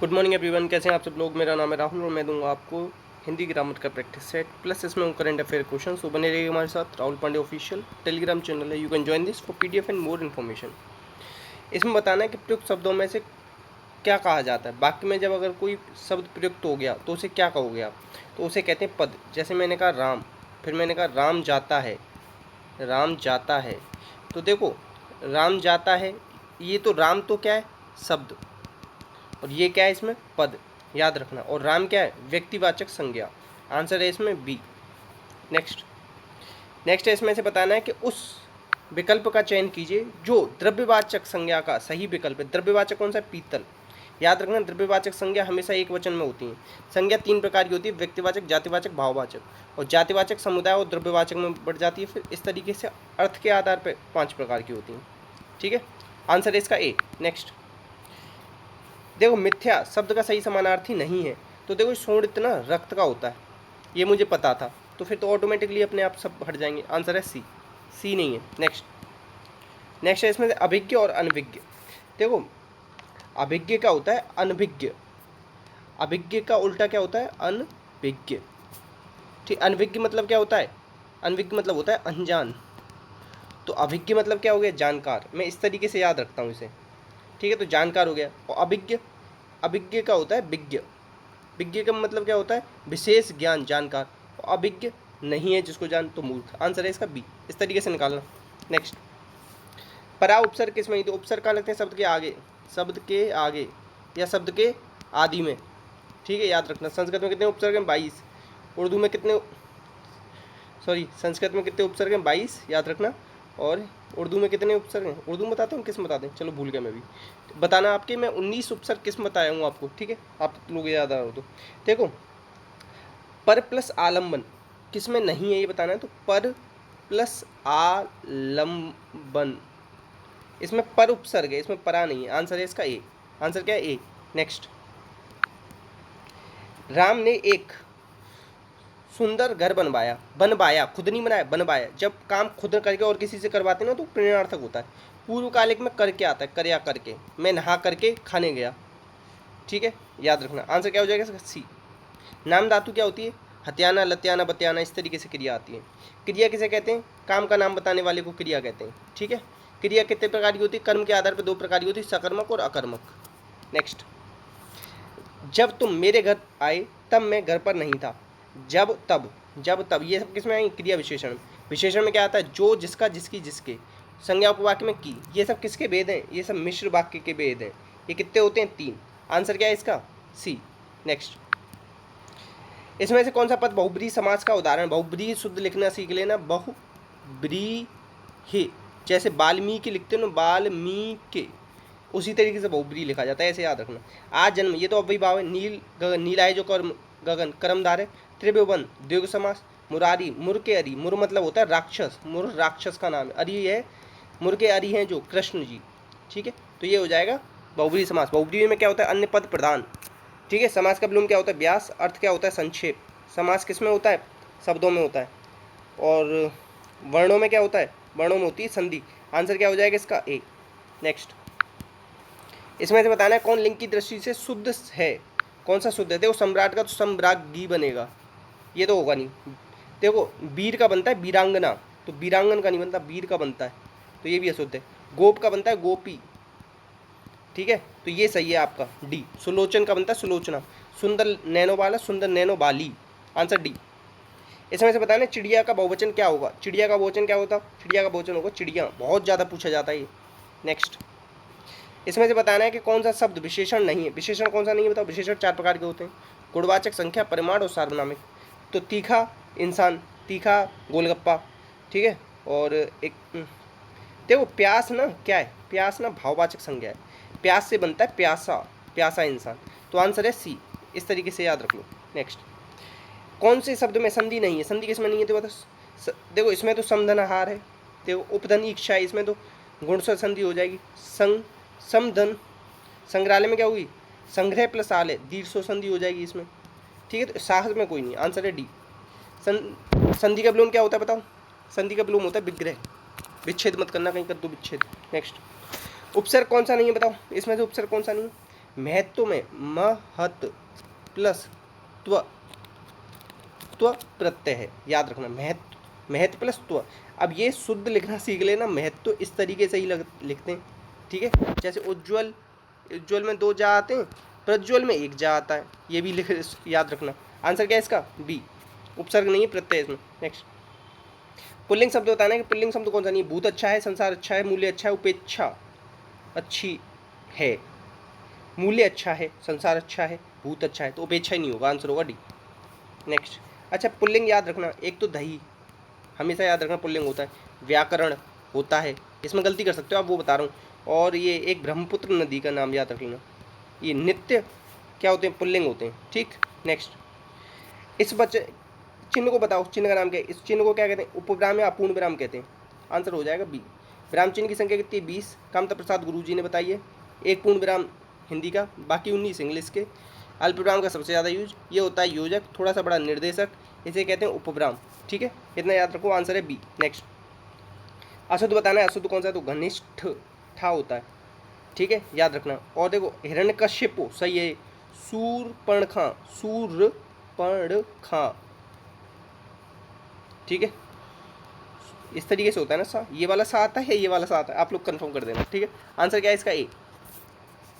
Good morning everyone, कैसे हैं आप सब लोग। मेरा नाम है राहुल और मैं दूंगा आपको हिंदी ग्रामर का प्रैक्टिस सेट प्लस इसमें करंट अफेयर क्वेश्चन। तो बने रहिए हमारे साथ। Rahul Pandey official telegram channel है, you can join this for PDF and more information. इसमें बताना है कि प्रयुक्त शब्दों में से क्या कहा जाता है। वाक्य में जब अगर कोई शब्द प्रयुक्त हो गया तो उसे क्या कहोगे आप, तो उसे कहते हैं पद। जैसे मैंने कहा राम, फिर मैंने कहा राम जाता है, राम जाता है। तो देखो, राम जाता है, ये तो राम तो क्या है, शब्द, और ये क्या है इसमें, पद, याद रखना। और राम क्या है, व्यक्तिवाचक संज्ञा। आंसर है इसमें बी। नेक्स्ट नेक्स्ट है इसमें से बताना है कि उस विकल्प का चयन कीजिए जो द्रव्यवाचक संज्ञा का सही विकल्प है। द्रव्यवाचक कौन सा है, पीतल। याद रखना, द्रव्यवाचक संज्ञा हमेशा एक वचन में होती है। संज्ञा तीन प्रकार की होती है, व्यक्तिवाचक, जातिवाचक, भाववाचक। और जातिवाचक समुदाय और द्रव्यवाचक में बढ़ जाती है। फिर इस तरीके से अर्थ के आधार पर 5 प्रकार की होती हैं। ठीक है, आंसर है इसका ए। नेक्स्ट देखो, मिथ्या शब्द का सही समानार्थी नहीं है। तो देखो, शोणित ना रक्त का होता है, ये मुझे पता था, तो फिर तो ऑटोमेटिकली अपने आप सब हट जाएंगे। आंसर है सी, सी नहीं है। नेक्स्ट है इसमें से अभिज्ञ और अनभिज्ञ। देखो, अभिज्ञ का होता है अनभिज्ञ, अभिज्ञ का उल्टा क्या होता है, अनभिज्ञ। ठीक, अनभिज्ञ मतलब क्या होता है, अनभिज्ञ मतलब होता है अनजान। तो अभिज्ञ मतलब क्या हो गया, जानकार। मैं इस तरीके से याद रखता हूँ इसे। ठीक है, तो जानकार हो गया। और अभिज्ञ, अभिज्ञ का होता है विज्ञ। विज्ञ का मतलब क्या होता है, विशेष ज्ञान, जानकार। अभिज्ञ नहीं है जिसको जान, तो मूर्ख। आंसर है इसका बी। इस तरीके से निकालना। नेक्स्ट, परा उपसर्ग किसमें नहीं, तो उपसर्ग कहाँ लगते हैं, शब्द के आगे, शब्द के आगे या शब्द के आदि में। ठीक है, याद रखना। संस्कृत में कितने उपसर्ग हैं, 22। उर्दू में कितने, संस्कृत में कितने उपसर्ग हैं, 22, याद रखना। और उर्दू में कितने उपसर्ग हैं, उर्दू में बताता हूँ, किस में बताते हैं, चलो भूल गया मैं भी। बताना आपके, मैं 19 उपसर्ग किस में बताया हूँ आपको। ठीक है, आप लोग याद आ रहा हो तो देखो, पर प्लस आलम्बन किस में नहीं है ये बताना है। तो पर प्लस आलम्बन, इसमें पर उपसर्ग है, इसमें परा नहीं है। आंसर है इसका ए। आंसर क्या है, ए। नेक्स्ट, राम ने एक सुंदर घर बनवाया, बनवाया खुद नहीं बनाया, बनवाया। जब काम खुद करके और किसी से करवाते ना तो प्रेरणार्थक होता है। पूर्व कालिक में करके आता है, करया करके। मैं नहा करके खाने गया। ठीक है, याद रखना। आंसर क्या हो जाएगा, सी। नाम धातु क्या होती है, हत्याना, लत्याना, बत्याना, इस तरीके से क्रिया आती है। क्रिया किसे कहते हैं, काम का नाम बताने वाले को क्रिया कहते हैं। ठीक है, क्रिया कितने प्रकार की होती है, कर्म के आधार पर 2 प्रकार की होती है, सकर्मक और अकर्मक। नेक्स्ट, जब तुम मेरे घर आए तब मैं घर पर नहीं था। जब तब, जब तब, ये सब किसमें आएंगे, क्रिया विशेषण। विशेषण में क्या आता है, जो, जिसका, जिसकी, जिसके। संज्ञा उपवाक्य में की। ये सब किसके भेद हैं, ये सब मिश्र वाक्य के भेद हैं। ये कितने होते हैं, 3। आंसर क्या है इसका, सी। नेक्स्ट, इसमें से कौन सा पद बहुब्रीहि समास का उदाहरण। बहुब्रीहि शुद्ध लिखना सीख लेना, बहुब्रीहि। जैसे वाल्मीकि लिखते हो ना, वाल्मीकि, उसी तरीके से बहुब्रीहि लिखा जाता है, ऐसे याद रखना। आज जन्म, ये तो अव्ययीभाव है। नील गगन, नीला है जो कर्म, गगन कर्मधार है। त्रिभुवन द्विगु समास। मुरारी, मुर के अरि, मुर मतलब होता है राक्षस, मुर राक्षस का नाम है। अरि है, मुर के अरि हैं जो कृष्ण जी। ठीक है, तो ये हो जाएगा बहुब्रीहि समास। बहुब्रीहि में क्या होता है, अन्य पद प्रधान। ठीक है, समास का विलोम क्या होता है, व्यास। अर्थ क्या होता है, संक्षेप। समास किस में होता है, शब्दों में होता है। और वर्णों में क्या होता है, वर्णों में होती है संधि। आंसर क्या हो जाएगा इसका, ए। नेक्स्ट, इसमें से बताना है कौन लिंग की दृष्टि से शुद्ध है। कौन सा शुद्ध है, देखो सम्राट का तो सम्राज्ञी बनेगा, ये तो होगा नहीं। देखो, वीर का बनता है वीरांगना, तो वीरांगन का नहीं बनता, वीर का बनता है, तो ये भी अशुद्ध है। गोप का बनता है गोपी। ठीक है, तो ये सही है आपका, डी। सुलोचन का बनता है सुलोचना। सुंदर नैनो वाला, सुंदर नैनो वाली। Answer D. इसमें से बताना चिड़िया का बहुवचन क्या होगा। चिड़िया का बहुवचन क्या होता, चिड़िया का बहुवचन होगा चिड़िया। बहुत ज़्यादा पूछा जाता है ये। नेक्स्ट, इसमें से बताना है कि कौन सा शब्द विशेषण नहीं है। विशेषण कौन सा नहीं है बताओ। विशेषण 4 प्रकार के होते हैं, गुणवाचक, संख्या, परिमाण और सार्वनामिक। तो तीखा इंसान, तीखा गोलगप्पा। ठीक है, और एक देखो, प्यास ना क्या है, प्यास ना भाववाचक संज्ञा है। प्यास से बनता है प्यासा, प्यासा इंसान। तो आंसर है सी। इस तरीके से याद रख लो। नेक्स्ट, कौन से शब्द में संधि नहीं है। संधि किसमें नहीं है, तो बता। देखो, इसमें तो समधनहार है। देखो, उपधन इच्छा है, इसमें तो गुणस्वर संधि हो जाएगी। समधन, संग्रहालय में क्या होगी, संग्रह प्लस आलय, दीर्घ संधि हो जाएगी इसमें। ठीक है, तो साहस में कोई नहीं। आंसर है डी। संधि का विलोम क्या होता है बताओ। संधि का विलोम होता है विग्रह। विच्छेद मत करना कहीं कर दो विच्छेद। नेक्स्ट, उपसर्ग कौन सा नहीं है बताओ। इसमें से उपसर्ग कौन सा नहीं है, महत्व में महत प्लस त्व, त्व प्रत्यय है, याद रखना। महत्व प्लस त्व। अब ये शुद्ध लिखना सीख लेना, महत्व इस तरीके से ही लिखते हैं, ठीक है। जैसे उज्ज्वल, उज्ज्वल में 2 जा आते हैं, प्रज्वल में 1 जा आता है, ये भी लिख याद रखना। आंसर क्या है इसका? बी। उपसर्ग नहीं है, प्रत्यय इसमें। नेक्स्ट, पुल्लिंग शब्द बताना है कि पुल्लिंग शब्द कौन सा नहीं है। भूत अच्छा है, संसार अच्छा है, मूल्य अच्छा है, उपेक्षा अच्छी है। मूल्य अच्छा है, संसार अच्छा है, भूत अच्छा है, तो उपेक्षा ही नहीं होगा, आंसर होगा डी। नेक्स्ट, अच्छा पुल्लिंग याद रखना, एक तो दही हमेशा याद रखना पुल्लिंग होता है, व्याकरण होता है, इसमें गलती कर सकते हो आप, वो बता रहा हूँ। और ये एक ब्रह्मपुत्र नदी का नाम याद रख लेना। ये नित्य क्या होते हैं? पुल्लिंग होते हैं, ठीक। नेक्स्ट, इस बच्चे चिन्ह को बताओ, चिन्ह का नाम क्या है? इस चिन्ह को क्या कहते हैं? उपविराम या अपूर्ण विराम कहते हैं, आंसर हो जाएगा बी। विराम चिन्ह की संख्या कितनी है? 20। कामता प्रसाद गुरु जी ने बताई है। एक पूर्ण विराम हिंदी का, बाकी 19 इंग्लिश के। अल्प विराम का सबसे ज़्यादा यूज ये होता है योजक, थोड़ा सा बड़ा निर्देशक, इसे कहते हैं उपविराम, ठीक है। इतना याद रखो, आंसर है बी। नेक्स्ट, अशुद्ध बताना है, अशुद्ध कौन सा है? तो घनिष्ठ ठा होता है, ठीक है, याद रखना। और देखो हिरण्यकश्यपु सही है, सूरपणखा, सूरपणखा, ठीक है। इस तरीके से होता है ना सा, ये वाला सा आता है, ये वाला सा आता है, आप लोग कंफर्म कर देना, ठीक है। आंसर क्या है इसका? ए।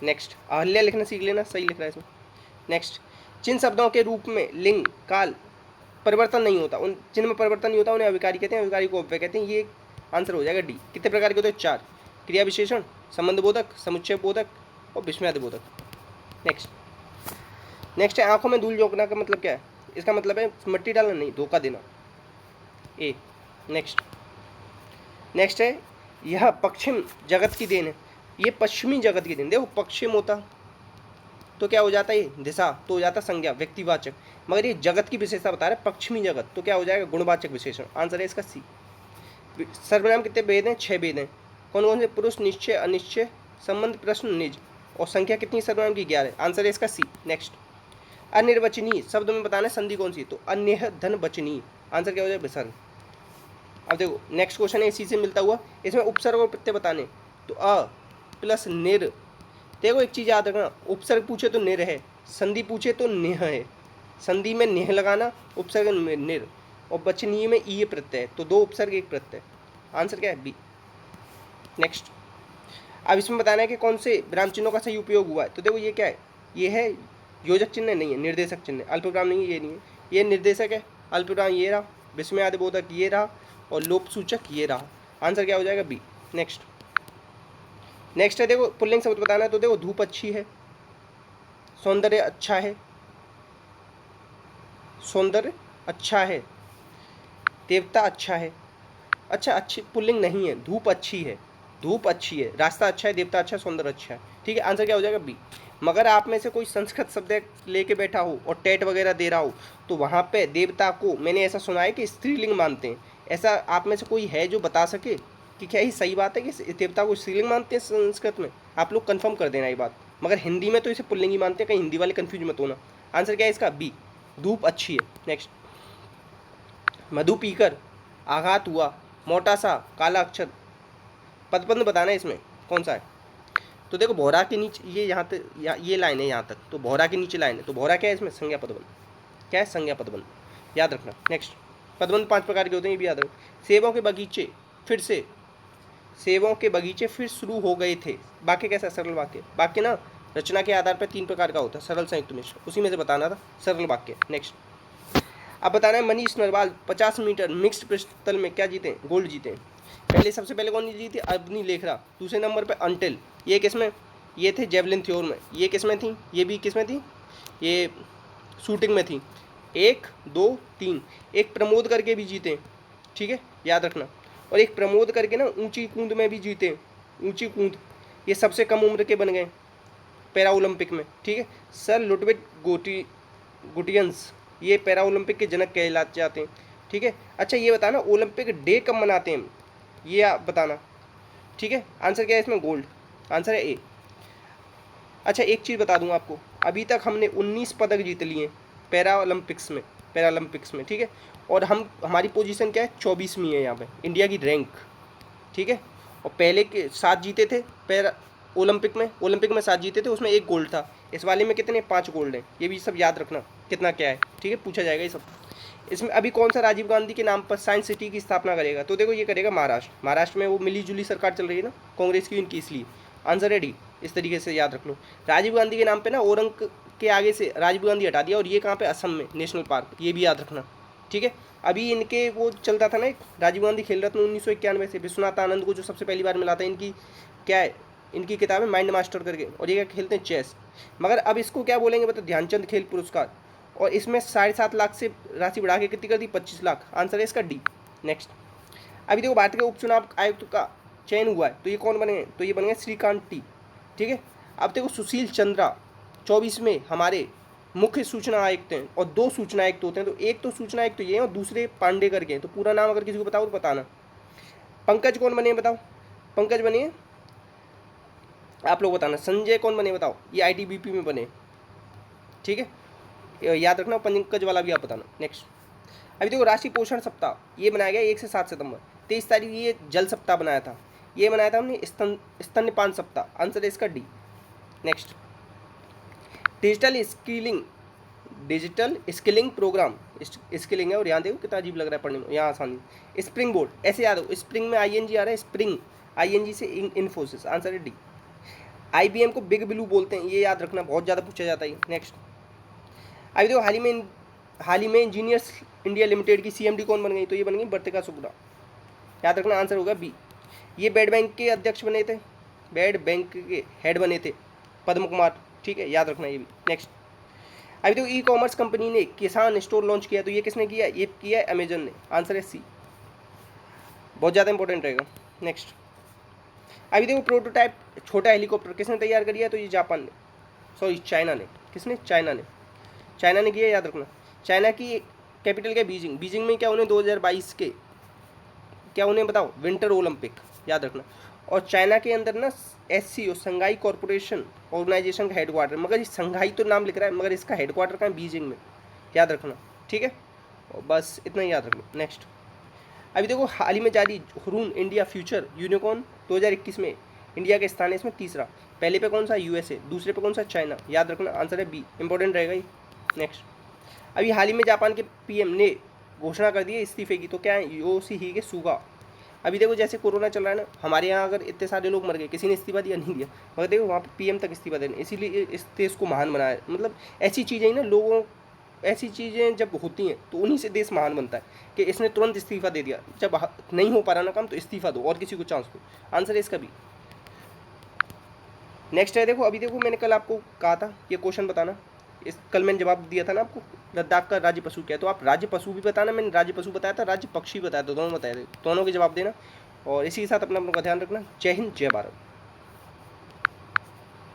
नेक्स्ट, अहल्या लिखना सीख लेना, सही लिख रहा है इसमें। नेक्स्ट, जिन शब्दों के रूप में लिंग काल परिवर्तन नहीं होता, उन जिनमें परिवर्तन नहीं होता उन्हें अविकारी कहते हैं, अविकारी को अव्यय कहते हैं। ये आंसर हो जाएगा डी। कितने प्रकार के होते हैं? 4। क्रिया विशेषण, संबंध बोधक, समुच्चय बोधक और विस्मयादि बोधक। नेक्स्ट, नेक्स्ट है आंखों में धूल झोंकना का मतलब क्या है? इसका मतलब है मिट्टी डालना नहीं, धोखा देना, ए। नेक्स्ट, नेक्स्ट है यह पश्चिम जगत की देन है, ये पश्चिमी जगत की देन। देखो पश्चिम होता तो क्या हो जाता है? ये दिशा, तो हो जाता संज्ञा, व्यक्तिवाचक, मगर ये जगत की विशेषता बता रहा है, पश्चिमी जगत, तो क्या हो जाएगा? गुणवाचक विशेषण। आंसर है इसका सी। सर्वनाम कितने भेद हैं? 6 भेद हैं। कौन कौन से? पुरुष, निश्चय, अनिश्चय, संबंध, प्रश्न, निज। और संख्या कितनी सर्वनाम की? 11। आंसर है इसका सी। नेक्स्ट, अनिर्वचनीय शब्द में बताना है संधि कौन सी, तो अन्य धन वचनीय, आंसर क्या हो जाएगा? विसर्ग। अब देखो नेक्स्ट क्वेश्चन है इसी से मिलता हुआ, इसमें उपसर्ग और प्रत्यय बताने, तो अ प्लस निर। देखो एक चीज़ याद रखना, उपसर्ग पूछे तो निर है, संधि पूछे तो निह है। संधि में निह लगाना, उपसर्ग में निर, और वचनीय में ई प्रत्यय, तो 2 उपसर्ग 1 प्रत्यय। आंसर क्या है? बी। नेक्स्ट, अब इसमें बताना है कि कौन से विराम चिन्हों का सही उपयोग हुआ है, तो देखो ये क्या है? ये है योजक चिन्ह नहीं है, निर्देशक चिन्ह है। अल्पविराम नहीं है, ये नहीं है, ये निर्देशक है। अल्पविराम ये रहा, विस्मयादि बोधक ये रहा, और लोप सूचक ये रहा। आंसर क्या हो जाएगा? बी। नेक्स्ट, नेक्स्ट है देखो पुल्लिंग शब्द बताना है, तो देखो धूप अच्छी है, सौंदर्य अच्छा है, सौंदर्य अच्छा है, देवता अच्छा है। अच्छा, अच्छी पुल्लिंग नहीं है, धूप अच्छी है, धूप अच्छी है, रास्ता अच्छा है, देवता अच्छा है, सौंदर्य अच्छा है, ठीक है। आंसर क्या हो जाएगा? बी। मगर आप में से कोई संस्कृत शब्द लेके बैठा हो और टेट वगैरह दे रहा हो, तो वहाँ पे देवता को मैंने ऐसा सुना है कि स्त्रीलिंग मानते हैं। ऐसा आप में से कोई है जो बता सके कि क्या ही सही बात है कि देवता को स्त्रीलिंग मानते हैं संस्कृत में? आप लोग कंफर्म कर देना ये बात। मगर हिंदी में तो इसे पुल्लिंग ही मानते हैं, कहीं हिंदी वाले कंफ्यूज मत होना। आंसर क्या है इसका? बी, धूप अच्छी है। नेक्स्ट, मधु पीकर आघात हुआ, मोटा सा काला अक्षर, पदबंध बताना है इसमें कौन सा है, तो देखो भौरा के नीचे ये यहाँ तक ये लाइन है यहाँ तक, तो भौरा के नीचे लाइन है, तो भौरा क्या है इसमें? संज्ञा पदबंध। क्या है? संज्ञा पदबंध, याद रखना। नेक्स्ट, पदबंध 5 प्रकार के होते हैं, ये भी याद रखो। सेबों के बगीचे फिर से, सेबों के बगीचे फिर शुरू हो गए थे, वाक्य कैसा? सरल वाक्य। वाक्य ना रचना के आधार पर 3 प्रकार का होता है, सरल, संयुक्त, मिश्र, उसी में से बताना था सरल वाक्य। नेक्स्ट, अब बताना है Manish Narwal 50 metre mixed pistol में क्या जीते? गोल्ड जीते। पहले सबसे पहले कौन जीती? अवनी लेखरा। दूसरे नंबर पे अंटिल, ये किसमें? ये थे जेवलिन थ्रोर में। ये किसमें थी? ये भी किसमें थी? ये शूटिंग में थी। 1 2 3, एक प्रमोद करके भी जीते, ठीक है, याद रखना। और एक प्रमोद करके ना ऊंची कूद में भी जीते, ऊंची कूद, ये सबसे कम उम्र के बन गए पैरा ओलंपिक में, ठीक है। सर लुडविग गुटियंस, ये पैरा ओलंपिक के जनक कहलाते जाते हैं, ठीक है। अच्छा ये बताना ओलंपिक डे कब मनाते हैं, ये आप बताना, ठीक है। आंसर क्या है इसमें? गोल्ड, आंसर है ए। अच्छा एक चीज़ बता दूं आपको, अभी तक हमने 19 पदक जीत लिए पैरा ओलंपिक्स में, ठीक है। और हमारी पोजीशन क्या है? 24वीं है यहाँ पे इंडिया की रैंक, ठीक है। और पहले के 7 जीते थे पैरा ओलंपिक में 7 जीते थे, उसमें 1 गोल्ड था। इस वाले में कितने 5 गोल्ड हैं, ये भी सब याद रखना कितना क्या है, ठीक है, पूछा जाएगा ये सब। इसमें अभी कौन सा राजीव गांधी के नाम पर साइंस सिटी की स्थापना करेगा, तो देखो ये करेगा महाराष्ट्र में वो मिली जुली सरकार चल रही है ना कांग्रेस की उनकी, इसलिए आंसर रेडी, इस तरीके से याद रख लो। राजीव गांधी के नाम पे ना औरंग के आगे से राजीव गांधी हटा दिया, और ये कहाँ पे, असम में नेशनल पार्क, ये भी याद रखना, ठीक है। अभी इनके वो चलता था ना एक राजीव गांधी खेल रत्न 1991 से विश्वनाथ आनंद को जो सबसे पहली बार मिला था, इनकी क्या है, इनकी किताब है माइंड मास्टर करके, और ये क्या खेलते हैं, चेस। मगर अब इसको क्या बोलेंगे बताओ, ध्यानचंद खेल पुरस्कार, और इसमें 7.5 लाख से राशि बढ़ा के कितनी कर दी, 25 लाख, आंसर है इसका डी। नेक्स्ट, अभी देखो भारत के उपचुनाव आयुक्त का चयन हुआ है, तो ये कौन बने, तो ये बन गए श्रीकांत टी, ठीक है। अब देखो सुशील चंद्रा 24 में हमारे मुख्य सूचना आयुक्त हैं, और 2 सूचना आयुक्त होते हैं, तो एक तो सूचना आयुक्त तो ये है और दूसरे पांडे करके हैं, तो पूरा नाम अगर किसी को बताओ तो बताना। पंकज कौन बने बताओ, पंकज बने, आप लोग बताना। संजय कौन बने बताओ, ये आईटीबीपी में बने, ठीक है, याद रखना, पंकज वाला भी आप बताना। नेक्स्ट, अभी देखो राष्ट्रीय पोषण सप्ताह ये बनाया गया 1 से 7 सितंबर, 23 तारीख ये जल सप्ताह बनाया था, ये बनाया था हमने स्तन्यपान सप्ताह, आंसर है इसका D. Next, digital skilling programme, skilling है, और यहाँ देखो कितना अजीब लग रहा है पढ़ने में, यहाँ आसानी, स्प्रिंग बोर्ड, ऐसे याद हो, स्प्रिंग में आईएनजी आ रहा है, स्प्रिंग आईएनजी से इन्फोसिस, आंसर है डी। आईबीएम को बिग ब्लू बोलते हैं, ये याद रखना, बहुत ज़्यादा पूछा जाता है। नेक्स्ट, अभी देखो हाल ही में इंजीनियर्स इंडिया लिमिटेड की सीएमडी कौन बन गई, तो ये बन गई वर्तिका शुक्ला, याद रखना, आंसर होगा बी। ये बेड बैंक के अध्यक्ष बने थे, बेड बैंक के हेड बने थे पद्म कुमार, ठीक है, याद रखना ये भी। नेक्स्ट, अभी देखो ई कॉमर्स कंपनी ने किसान स्टोर लॉन्च किया, तो ये किसने किया, ये किया अमेजन ने, आंसर है सी, बहुत ज़्यादा इंपॉर्टेंट रहेगा। नेक्स्ट, अभी देखो प्रोटोटाइप छोटा हेलीकॉप्टर किसने तैयार किया, तो ये जापान ने, सॉरी चाइना ने, किसने, चाइना ने किया, याद रखना। चाइना की कैपिटल क्या, बीजिंग में क्या उन्हें 2022 के क्या उन्हें बताओ, विंटर ओलंपिक, याद रखना। और चाइना के अंदर ना SCO संघाई कॉरपोरेशन ऑर्गेनाइजेशन का हेडक्वार्टर, मगर इस संघाई तो नाम लिख रहा है, मगर इसका हेडक्वार्टर कहाँ है, बीजिंग में, याद रखना, ठीक है, और बस इतना ही याद रखना। नेक्स्ट, अभी देखो हाल ही में जारी हुरून इंडिया फ्यूचर यूनिकॉर्न 2021 में इंडिया का स्थान है इसमें तीसरा, पहले पे कौन सा, USA, दूसरे पे कौन सा, चाइना, याद रखना, आंसर है बी, इंपॉर्टेंट रहेगा ये। नेक्स्ट, अभी हाल ही में जापान के PM ने घोषणा कर दी है इस्तीफे की, तो क्या है, योशिहिदे सुगा। अभी देखो जैसे कोरोना चल रहा है ना, हमारे यहाँ अगर इतने सारे लोग मर गए, किसी ने इस्तीफा दिया, नहीं दिया, मगर देखो वहाँ पे PM तक इस्तीफा देने, इसीलिए इस देश को महान बनाया, मतलब ऐसी चीज़ें ही ना, लोगों ऐसी चीज़ें जब होती हैं तो उन्हीं से देश महान बनता है, कि इसने तुरंत इस्तीफा दे दिया, जब नहीं हो पा रहा ना काम तो इस्तीफा दो और किसी को चांस दो, आंसर है इसका भी। नेक्स्ट है देखो, अभी देखो मैंने कल आपको कहा था ये क्वेश्चन बताना, कल मैंने जवाब दिया था ना आपको, लद्दाख का राज्य पशु क्या है, तो आप राज्य पशु भी बताना, मैंने राज्य पशु बताया था, राज्य पक्षी बताया था, दोनों बताए थे, दोनों के जवाब देना। और इसी के साथ अपना का ध्यान रखना। जय हिंद, जय भारत।